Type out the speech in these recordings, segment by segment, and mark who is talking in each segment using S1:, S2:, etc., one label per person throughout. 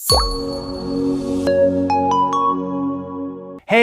S1: Hey,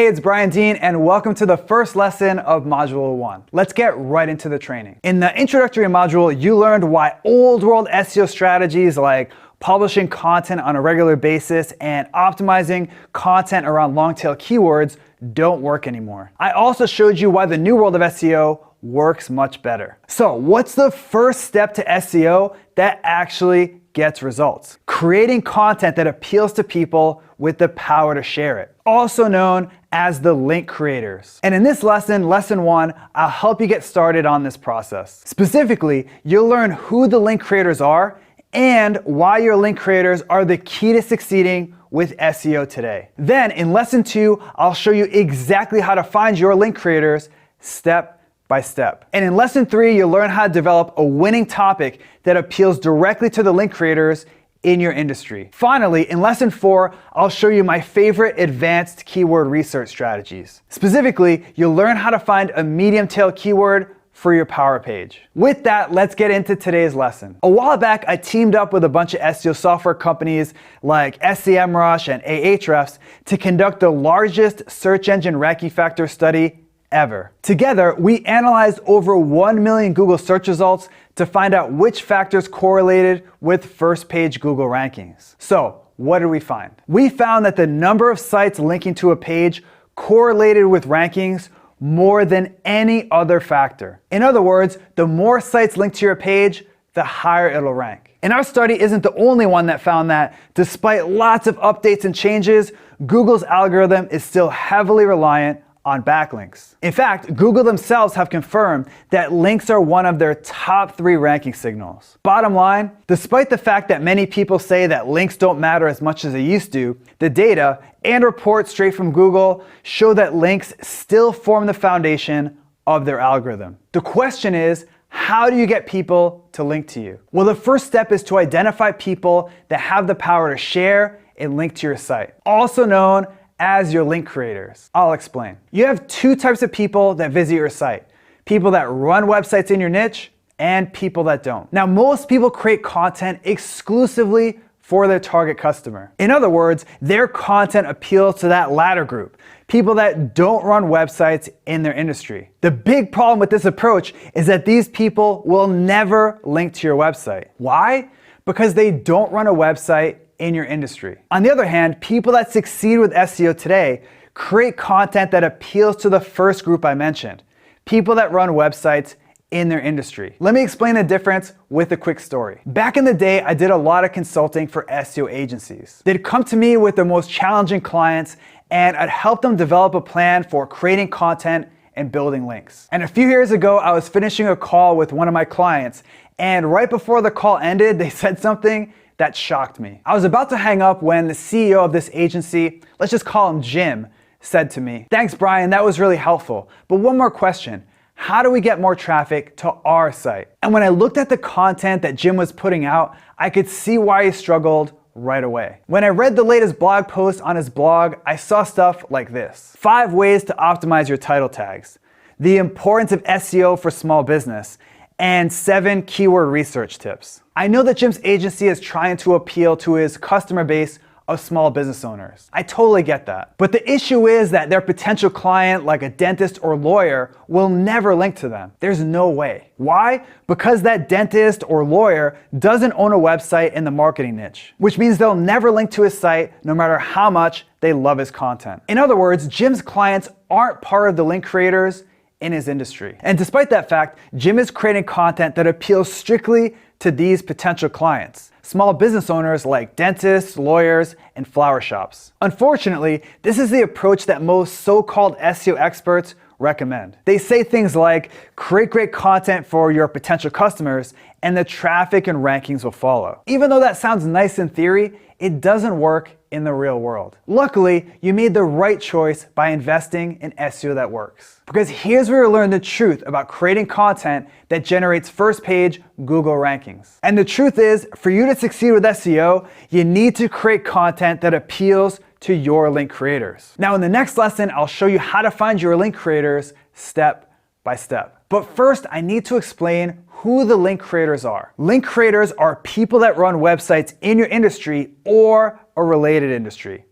S1: it's Brian Dean, and welcome to the first lesson of Module 1. Let's get right into the training. In the introductory module, you learned why old world SEO strategies like publishing content on a regular basis and optimizing content around long tail keywords don't work anymore. I also showed you why the new world of SEO works much better. So what's the first step to SEO that actually gets results? Creating content that appeals to people with the power to share it, also known as the link creators. And in this lesson, lesson 1, I'll help you get started on this process. Specifically, you'll learn who the link creators are and why your link creators are the key to succeeding with SEO today. Then in lesson 2, I'll show you exactly how to find your link creators step by step. And in lesson 3, you'll learn how to develop a winning topic that appeals directly to the link creators in your industry. Finally, in lesson 4, I'll show you my favorite advanced keyword research strategies. Specifically, you'll learn how to find a medium tail keyword for your power page. With that, let's get into today's lesson. A while back, I teamed up with a bunch of SEO software companies like SEMrush and Ahrefs to conduct the largest search engine ranking factor study ever. Together, we analyzed over 1 million Google search results to find out which factors correlated with first page Google rankings. So, what did we find? We found that the number of sites linking to a page correlated with rankings more than any other factor. In other words, the more sites linked to your page, the higher it'll rank. And our study isn't the only one that found that. Despite lots of updates and changes, Google's algorithm is still heavily reliant on backlinks. In fact, Google themselves have confirmed that links are one of their top 3 ranking signals. Bottom line, despite the fact that many people say that links don't matter as much as they used to, the data and reports straight from Google show that links still form the foundation of their algorithm. The question is, how do you get people to link to you? Well, the first step is to identify people that have the power to share and link to your site, also known as your link creators. I'll explain. You have 2 types of people that visit your site. People that run websites in your niche and people that don't. Now, most people create content exclusively for their target customer. In other words, their content appeals to that latter group, people that don't run websites in their industry. The big problem with this approach is that these people will never link to your website. Why? Because they don't run a website in your industry. On the other hand, people that succeed with SEO today create content that appeals to the first group I mentioned, people that run websites in their industry. Let me explain the difference with a quick story. Back in the day, I did a lot of consulting for SEO agencies. They'd come to me with their most challenging clients, and I'd help them develop a plan for creating content and building links. And a few years ago, I was finishing a call with one of my clients, and right before the call ended, they said something that shocked me. I was about to hang up when the CEO of this agency, let's just call him Jim, said to me, "Thanks, Brian, that was really helpful. But one more question. How do we get more traffic to our site?" And when I looked at the content that Jim was putting out, I could see why he struggled right away. When I read the latest blog post on his blog, I saw stuff like this: 5 ways to optimize your title tags, the importance of SEO for small business, and 7 keyword research tips. I know that Jim's agency is trying to appeal to his customer base of small business owners. I totally get that. But the issue is that their potential client, like a dentist or lawyer, will never link to them. There's no way. Why? Because that dentist or lawyer doesn't own a website in the marketing niche, which means they'll never link to his site no matter how much they love his content. In other words, Jim's clients aren't part of the link creators in his industry. And despite that fact, Jim is creating content that appeals strictly to these potential clients, small business owners like dentists, lawyers, and flower shops. Unfortunately, this is the approach that most so-called SEO experts recommend. They say things like, create great content for your potential customers and the traffic and rankings will follow. Even though that sounds nice in theory, it doesn't work in the real world. Luckily, you made the right choice by investing in SEO that works. Because here's where you learn the truth about creating content that generates first page Google rankings. And the truth is, for you to succeed with SEO, you need to create content that appeals to your link creators. Now in the next lesson, I'll show you how to find your link creators step by step. But first, I need to explain who the link creators are. Link creators are people that run websites in your industry or a related industry.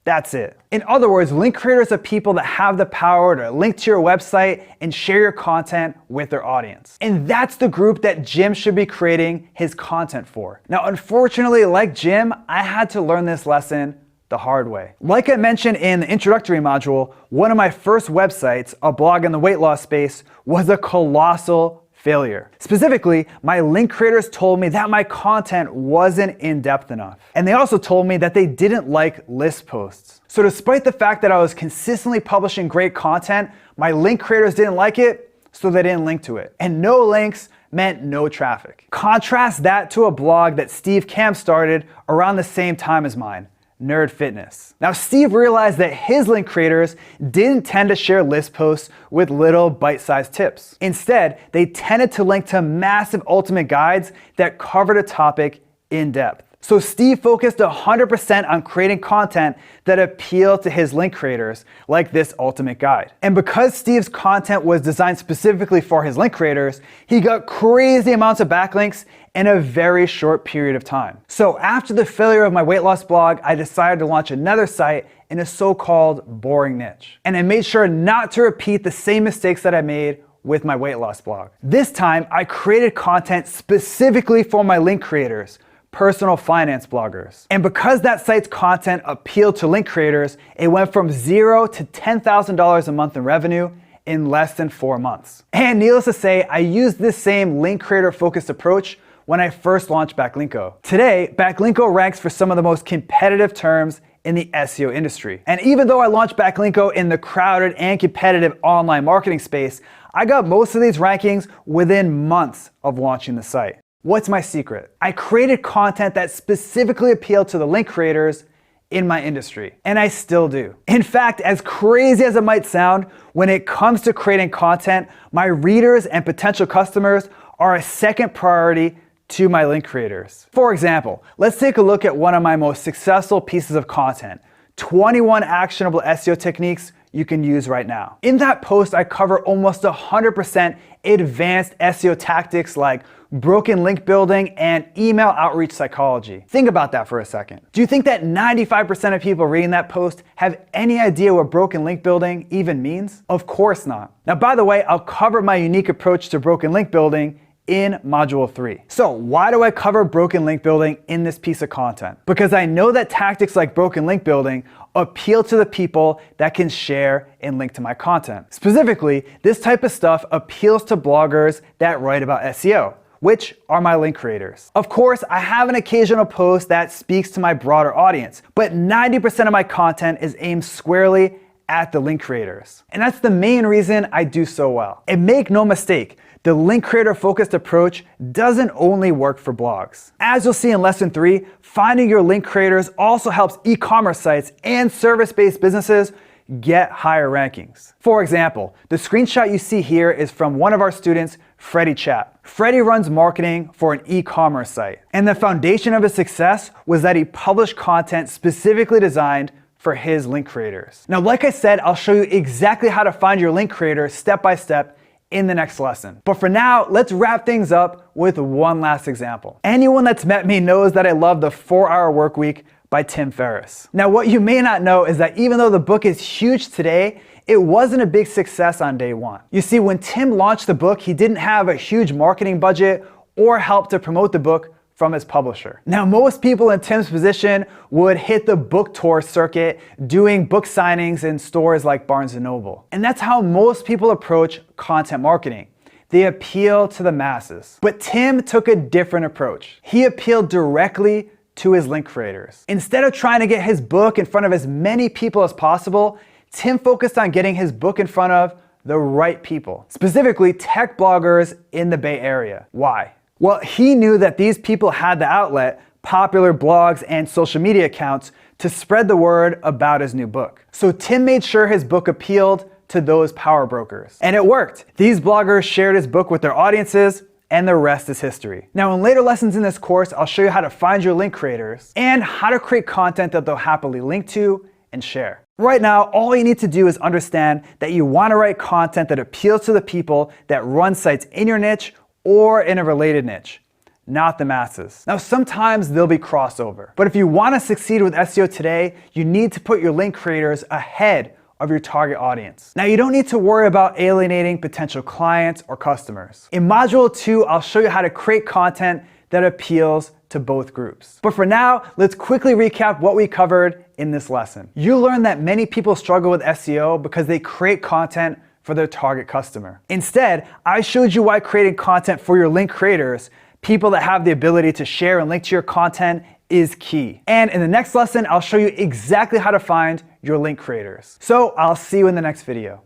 S1: That's it. In other words, link creators are people that have the power to link to your website and share your content with their audience. And that's the group that Jim should be creating his content for. Now, unfortunately, like Jim, I had to learn this lesson the hard way. Like I mentioned in the introductory module, one of my first websites, a blog in the weight loss space, was a colossal failure. Specifically, my link creators told me that my content wasn't in-depth enough. And they also told me that they didn't like list posts. So despite the fact that I was consistently publishing great content, my link creators didn't like it, so they didn't link to it. And no links meant no traffic. Contrast that to a blog that Steve Kamp started around the same time as mine, Nerd Fitness. Now, Steve realized that his link creators didn't tend to share list posts with little bite-sized tips. Instead, they tended to link to massive ultimate guides that covered a topic in depth. So Steve focused 100% on creating content that appealed to his link creators, like this ultimate guide. And because Steve's content was designed specifically for his link creators, he got crazy amounts of backlinks in a very short period of time. So after the failure of my weight loss blog, I decided to launch another site in a so-called boring niche. And I made sure not to repeat the same mistakes that I made with my weight loss blog. This time, I created content specifically for my link creators, personal finance bloggers. And because that site's content appealed to link creators, it went from $0 to $10,000 a month in revenue in less than 4 months. And needless to say, I used this same link creator focused approach when I first launched Backlinko. Today, Backlinko ranks for some of the most competitive terms in the SEO industry. And even though I launched Backlinko in the crowded and competitive online marketing space, I got most of these rankings within months of launching the site. What's my secret? I created content that specifically appealed to the link creators in my industry, and I still do. In fact, as crazy as it might sound, when it comes to creating content, my readers and potential customers are a second priority to my link creators. For example, let's take a look at one of my most successful pieces of content, 21 actionable SEO techniques you can use right now. In that post, I cover almost 100% advanced SEO tactics like broken link building and email outreach psychology. Think about that for a second. Do you think that 95% of people reading that post have any idea what broken link building even means? Of course not. Now, by the way, I'll cover my unique approach to broken link building in Module 3. So why do I cover broken link building in this piece of content? Because I know that tactics like broken link building appeal to the people that can share and link to my content. Specifically, this type of stuff appeals to bloggers that write about SEO, which are my link creators. Of course, I have an occasional post that speaks to my broader audience, but 90% of my content is aimed squarely at the link creators. And that's the main reason I do so well. And make no mistake, the link creator focused approach doesn't only work for blogs. As you'll see in lesson 3, finding your link creators also helps e-commerce sites and service-based businesses get higher rankings. For example, the screenshot you see here is from one of our students, Freddie Chap. Freddie runs marketing for an e-commerce site. And the foundation of his success was that he published content specifically designed for his link creators. Now, like I said, I'll show you exactly how to find your link creator step by step in the next lesson. But for now, let's wrap things up with one last example. Anyone that's met me knows that I love the 4-Hour Workweek by Tim Ferriss. Now, what you may not know is that even though the book is huge today, it wasn't a big success on day one. You see, when Tim launched the book, he didn't have a huge marketing budget or help to promote the book from his publisher. Now, most people in Tim's position would hit the book tour circuit doing book signings in stores like Barnes & Noble. And that's how most people approach content marketing. They appeal to the masses. But Tim took a different approach. He appealed directly to his link creators. Instead of trying to get his book in front of as many people as possible, Tim focused on getting his book in front of the right people, specifically tech bloggers in the Bay Area. Why? Well, he knew that these people had the outlet, popular blogs and social media accounts, to spread the word about his new book. So Tim made sure his book appealed to those power brokers. And it worked. These bloggers shared his book with their audiences, and the rest is history. Now, in later lessons in this course, I'll show you how to find your link creators and how to create content that they'll happily link to and share. Right now, all you need to do is understand that you want to write content that appeals to the people that run sites in your niche or in a related niche, not the masses. Now, sometimes there'll be crossover, but if you want to succeed with SEO today, you need to put your link creators ahead of your target audience. Now, you don't need to worry about alienating potential clients or customers. In Module 2, I'll show you how to create content that appeals to both groups. But for now, let's quickly recap what we covered in this lesson. You learned that many people struggle with SEO because they create content for their target customer. Instead, I showed you why creating content for your link creators, people that have the ability to share and link to your content, is key. And in the next lesson, I'll show you exactly how to find your link creators. So I'll see you in the next video.